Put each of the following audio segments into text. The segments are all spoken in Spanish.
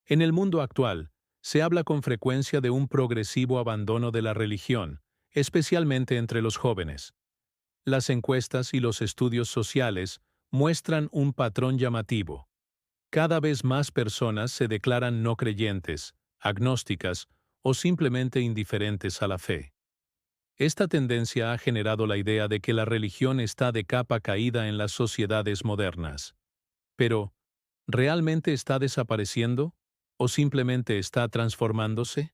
En el mundo actual, se habla con frecuencia de un progresivo abandono de la religión, especialmente entre los jóvenes. Las encuestas y los estudios sociales muestran un patrón llamativo. Cada vez más personas se declaran no creyentes, agnósticas o simplemente indiferentes a la fe. Esta tendencia ha generado la idea de que la religión está de capa caída en las sociedades modernas. Pero, ¿realmente está desapareciendo? ¿O simplemente está transformándose?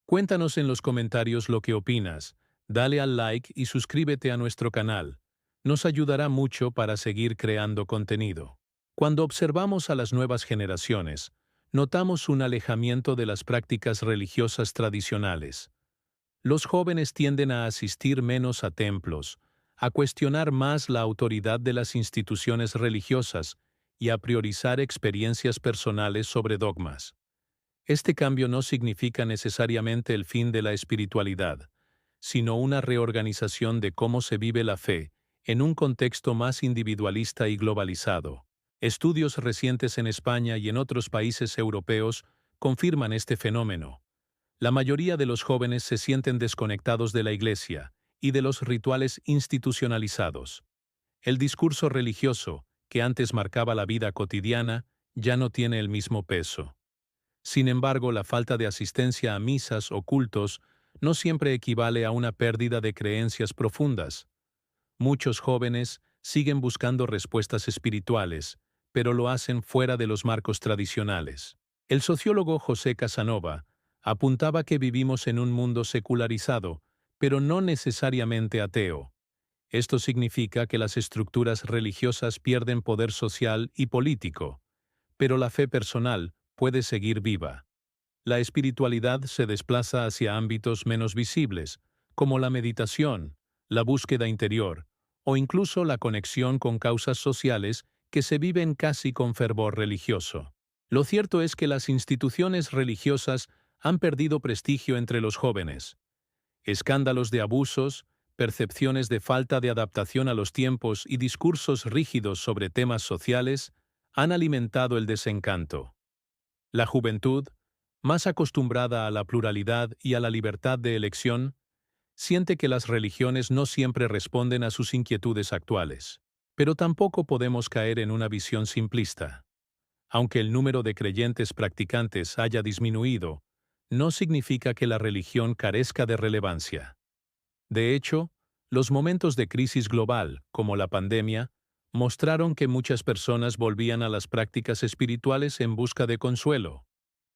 Cuéntanos en los comentarios lo que opinas, dale al like y suscríbete a nuestro canal. Nos ayudará mucho para seguir creando contenido. Cuando observamos a las nuevas generaciones, notamos un alejamiento de las prácticas religiosas tradicionales. Los jóvenes tienden a asistir menos a templos, a cuestionar más la autoridad de las instituciones religiosas y a priorizar experiencias personales sobre dogmas. Este cambio no significa necesariamente el fin de la espiritualidad, sino una reorganización de cómo se vive la fe en un contexto más individualista y globalizado. Estudios recientes en España y en otros países europeos confirman este fenómeno. La mayoría de los jóvenes se sienten desconectados de la Iglesia y de los rituales institucionalizados. El discurso religioso, que antes marcaba la vida cotidiana, ya no tiene el mismo peso. Sin embargo, la falta de asistencia a misas o cultos no siempre equivale a una pérdida de creencias profundas. Muchos jóvenes siguen buscando respuestas espirituales, pero lo hacen fuera de los marcos tradicionales. El sociólogo José Casanova apuntaba que vivimos en un mundo secularizado, pero no necesariamente ateo. Esto significa que las estructuras religiosas pierden poder social y político, pero la fe personal puede seguir viva. La espiritualidad se desplaza hacia ámbitos menos visibles, como la meditación, la búsqueda interior, o incluso la conexión con causas sociales que se viven casi con fervor religioso. Lo cierto es que las instituciones religiosas han perdido prestigio entre los jóvenes. Escándalos de abusos, percepciones de falta de adaptación a los tiempos y discursos rígidos sobre temas sociales han alimentado el desencanto. La juventud, más acostumbrada a la pluralidad y a la libertad de elección, siente que las religiones no siempre responden a sus inquietudes actuales. Pero tampoco podemos caer en una visión simplista. Aunque el número de creyentes practicantes haya disminuido, no significa que la religión carezca de relevancia. De hecho, los momentos de crisis global, como la pandemia, mostraron que muchas personas volvían a las prácticas espirituales en busca de consuelo.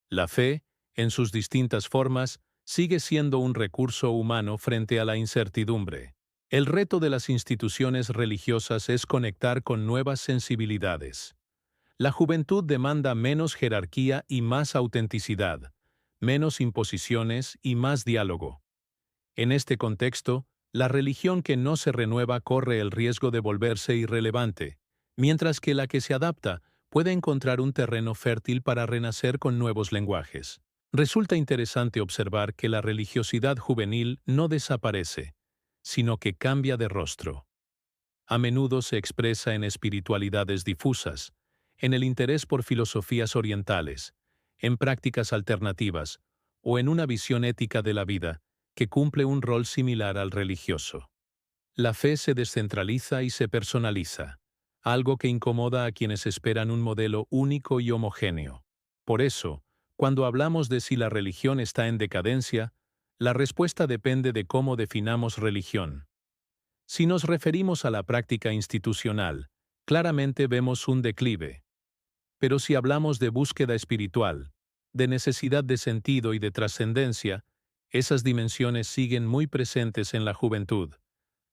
La fe, en sus distintas formas, sigue siendo un recurso humano frente a la incertidumbre. El reto de las instituciones religiosas es conectar con nuevas sensibilidades. La juventud demanda menos jerarquía y más autenticidad, menos imposiciones y más diálogo. En este contexto, la religión que no se renueva corre el riesgo de volverse irrelevante, mientras que la que se adapta puede encontrar un terreno fértil para renacer con nuevos lenguajes. Resulta interesante observar que la religiosidad juvenil no desaparece, sino que cambia de rostro. A menudo se expresa en espiritualidades difusas, en el interés por filosofías orientales, en prácticas alternativas o en una visión ética de la vida que cumple un rol similar al religioso. La fe se descentraliza y se personaliza, algo que incomoda a quienes esperan un modelo único y homogéneo. Por eso, cuando hablamos de si la religión está en decadencia, la respuesta depende de cómo definamos religión. Si nos referimos a la práctica institucional, claramente vemos un declive. Pero si hablamos de búsqueda espiritual, de necesidad de sentido y de trascendencia, esas dimensiones siguen muy presentes en la juventud,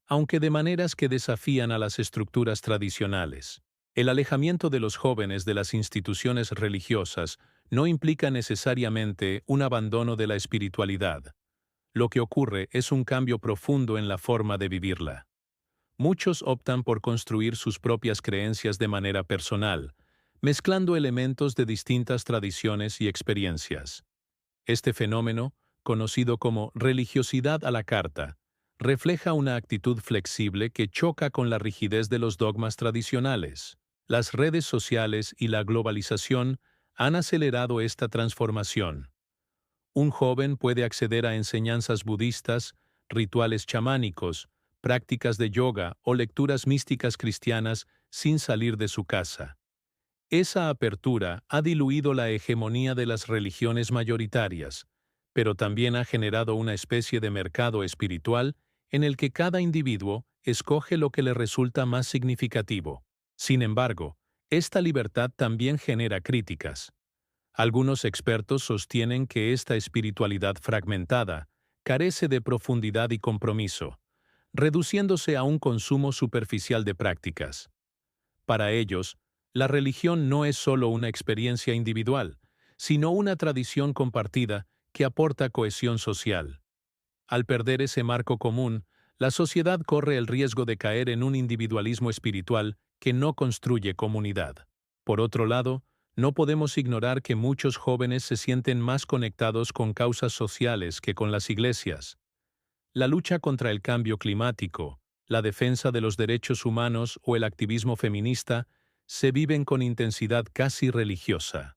aunque de maneras que desafían a las estructuras tradicionales. El alejamiento de los jóvenes de las instituciones religiosas no implica necesariamente un abandono de la espiritualidad. Lo que ocurre es un cambio profundo en la forma de vivirla. Muchos optan por construir sus propias creencias de manera personal, mezclando elementos de distintas tradiciones y experiencias. Este fenómeno, conocido como religiosidad a la carta, refleja una actitud flexible que choca con la rigidez de los dogmas tradicionales. Las redes sociales y la globalización han acelerado esta transformación. Un joven puede acceder a enseñanzas budistas, rituales chamánicos, prácticas de yoga o lecturas místicas cristianas sin salir de su casa. Esa apertura ha diluido la hegemonía de las religiones mayoritarias, pero también ha generado una especie de mercado espiritual en el que cada individuo escoge lo que le resulta más significativo. Sin embargo, esta libertad también genera críticas. Algunos expertos sostienen que esta espiritualidad fragmentada carece de profundidad y compromiso, reduciéndose a un consumo superficial de prácticas. Para ellos, la religión no es solo una experiencia individual, sino una tradición compartida que aporta cohesión social. Al perder ese marco común, la sociedad corre el riesgo de caer en un individualismo espiritual que no construye comunidad. Por otro lado, no podemos ignorar que muchos jóvenes se sienten más conectados con causas sociales que con las iglesias. La lucha contra el cambio climático, la defensa de los derechos humanos o el activismo feminista se viven con intensidad casi religiosa.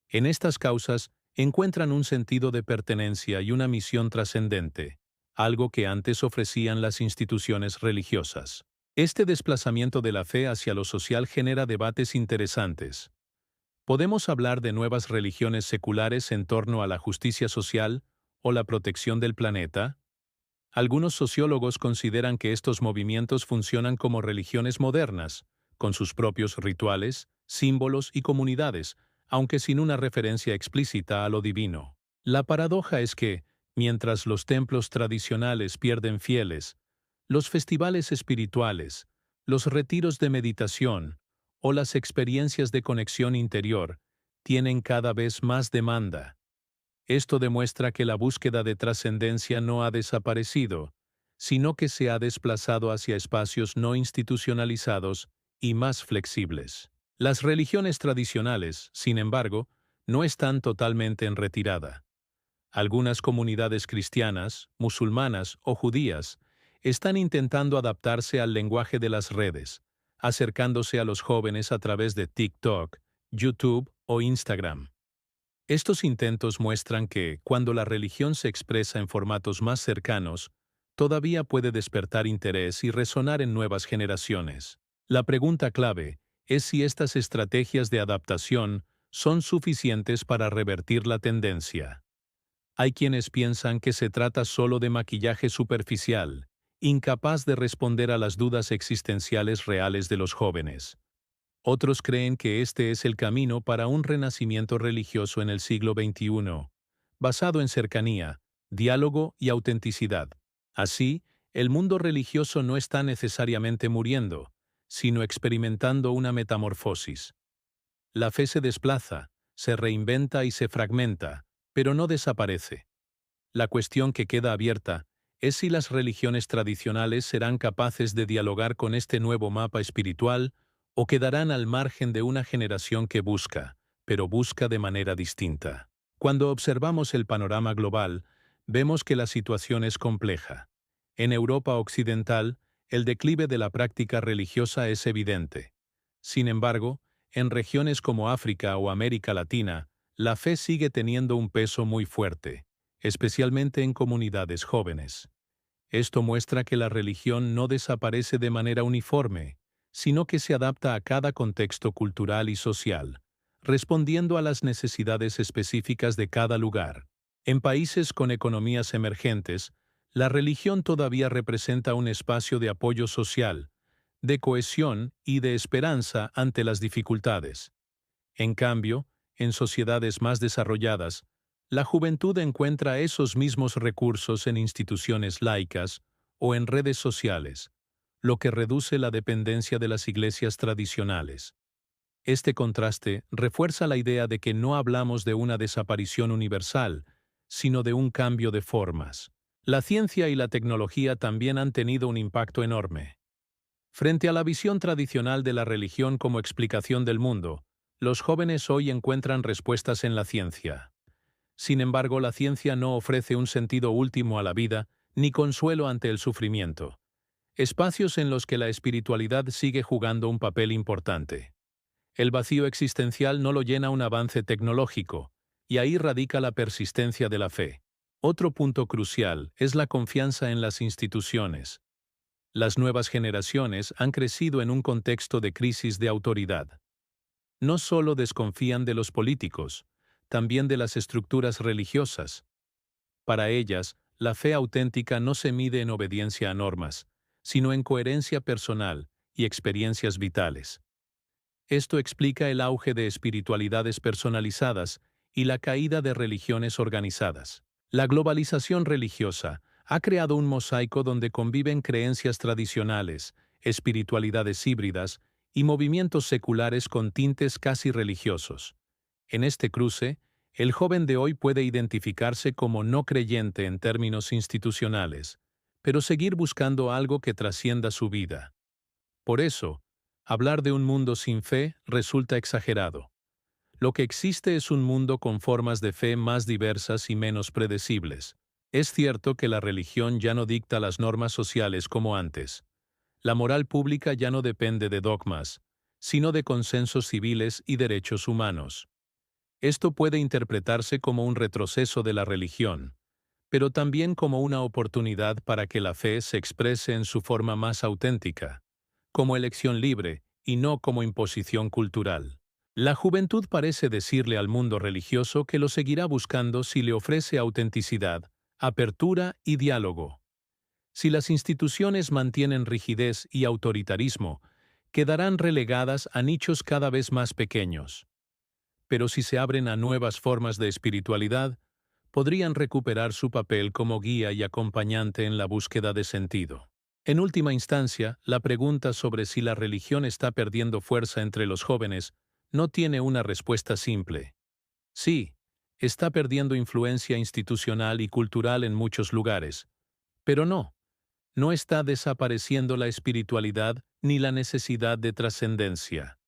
En estas causas encuentran un sentido de pertenencia y una misión trascendente, algo que antes ofrecían las instituciones religiosas. Este desplazamiento de la fe hacia lo social genera debates interesantes. Podemos hablar de nuevas religiones seculares en torno a la justicia social o la protección del planeta. Algunos sociólogos consideran que estos movimientos funcionan como religiones modernas, con sus propios rituales, símbolos y comunidades, aunque sin una referencia explícita a lo divino. La paradoja es que, mientras los templos tradicionales pierden fieles, los festivales espirituales, los retiros de meditación o las experiencias de conexión interior tienen cada vez más demanda. Esto demuestra que la búsqueda de trascendencia no ha desaparecido, sino que se ha desplazado hacia espacios no institucionalizados y más flexibles. Las religiones tradicionales, sin embargo, no están totalmente en retirada. Algunas comunidades cristianas, musulmanas o judías están intentando adaptarse al lenguaje de las redes, acercándose a los jóvenes a través de TikTok, YouTube o Instagram. Estos intentos muestran que, cuando la religión se expresa en formatos más cercanos, todavía puede despertar interés y resonar en nuevas generaciones. La pregunta clave es si estas estrategias de adaptación son suficientes para revertir la tendencia. Hay quienes piensan que se trata solo de maquillaje superficial, incapaz de responder a las dudas existenciales reales de los jóvenes. Otros creen que este es el camino para un renacimiento religioso en el siglo XXI, basado en cercanía, diálogo y autenticidad. Así, el mundo religioso no está necesariamente muriendo, sino experimentando una metamorfosis. La fe se desplaza, se reinventa y se fragmenta, pero no desaparece. La cuestión que queda abierta es si las religiones tradicionales serán capaces de dialogar con este nuevo mapa espiritual o quedarán al margen de una generación que busca, pero busca de manera distinta. Cuando observamos el panorama global, vemos que la situación es compleja. En Europa Occidental, el declive de la práctica religiosa es evidente. Sin embargo, en regiones como África o América Latina, la fe sigue teniendo un peso muy fuerte, especialmente en comunidades jóvenes. Esto muestra que la religión no desaparece de manera uniforme, sino que se adapta a cada contexto cultural y social, respondiendo a las necesidades específicas de cada lugar. En países con economías emergentes, la religión todavía representa un espacio de apoyo social, de cohesión y de esperanza ante las dificultades. En cambio, en sociedades más desarrolladas, la juventud encuentra esos mismos recursos en instituciones laicas o en redes sociales, lo que reduce la dependencia de las iglesias tradicionales. Este contraste refuerza la idea de que no hablamos de una desaparición universal, sino de un cambio de formas. La ciencia y la tecnología también han tenido un impacto enorme. Frente a la visión tradicional de la religión como explicación del mundo, los jóvenes hoy encuentran respuestas en la ciencia. Sin embargo, la ciencia no ofrece un sentido último a la vida ni consuelo ante el sufrimiento, espacios en los que la espiritualidad sigue jugando un papel importante. El vacío existencial no lo llena un avance tecnológico, y ahí radica la persistencia de la fe. Otro punto crucial es la confianza en las instituciones. Las nuevas generaciones han crecido en un contexto de crisis de autoridad. No solo desconfían de los políticos, también de las estructuras religiosas. Para ellas, la fe auténtica no se mide en obediencia a normas, sino en coherencia personal y experiencias vitales. Esto explica el auge de espiritualidades personalizadas y la caída de religiones organizadas. La globalización religiosa ha creado un mosaico donde conviven creencias tradicionales, espiritualidades híbridas y movimientos seculares con tintes casi religiosos. En este cruce, el joven de hoy puede identificarse como no creyente en términos institucionales, pero seguir buscando algo que trascienda su vida. Por eso, hablar de un mundo sin fe resulta exagerado. Lo que existe es un mundo con formas de fe más diversas y menos predecibles. Es cierto que la religión ya no dicta las normas sociales como antes. La moral pública ya no depende de dogmas, sino de consensos civiles y derechos humanos. Esto puede interpretarse como un retroceso de la religión, pero también como una oportunidad para que la fe se exprese en su forma más auténtica, como elección libre y no como imposición cultural. La juventud parece decirle al mundo religioso que lo seguirá buscando si le ofrece autenticidad, apertura y diálogo. Si las instituciones mantienen rigidez y autoritarismo, quedarán relegadas a nichos cada vez más pequeños. Pero si se abren a nuevas formas de espiritualidad, podrían recuperar su papel como guía y acompañante en la búsqueda de sentido. En última instancia, la pregunta sobre si la religión está perdiendo fuerza entre los jóvenes no tiene una respuesta simple. Sí, está perdiendo influencia institucional y cultural en muchos lugares, pero no está desapareciendo la espiritualidad ni la necesidad de trascendencia.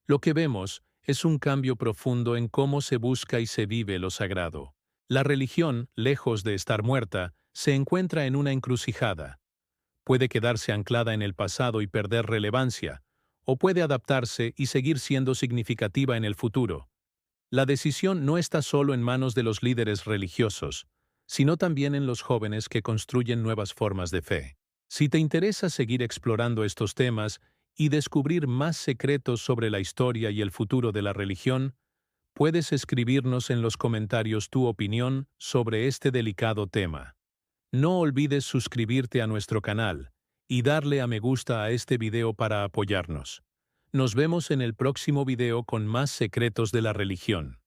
Lo que vemos es un cambio profundo en cómo se busca y se vive lo sagrado. La religión, lejos de estar muerta, se encuentra en una encrucijada. Puede quedarse anclada en el pasado y perder relevancia, o puede adaptarse y seguir siendo significativa en el futuro. La decisión no está solo en manos de los líderes religiosos, sino también en los jóvenes que construyen nuevas formas de fe. Si te interesa seguir explorando estos temas y descubrir más secretos sobre la historia y el futuro de la religión, puedes escribirnos en los comentarios tu opinión sobre este delicado tema. No olvides suscribirte a nuestro canal y darle a me gusta a este video para apoyarnos. Nos vemos en el próximo video con más secretos de la religión.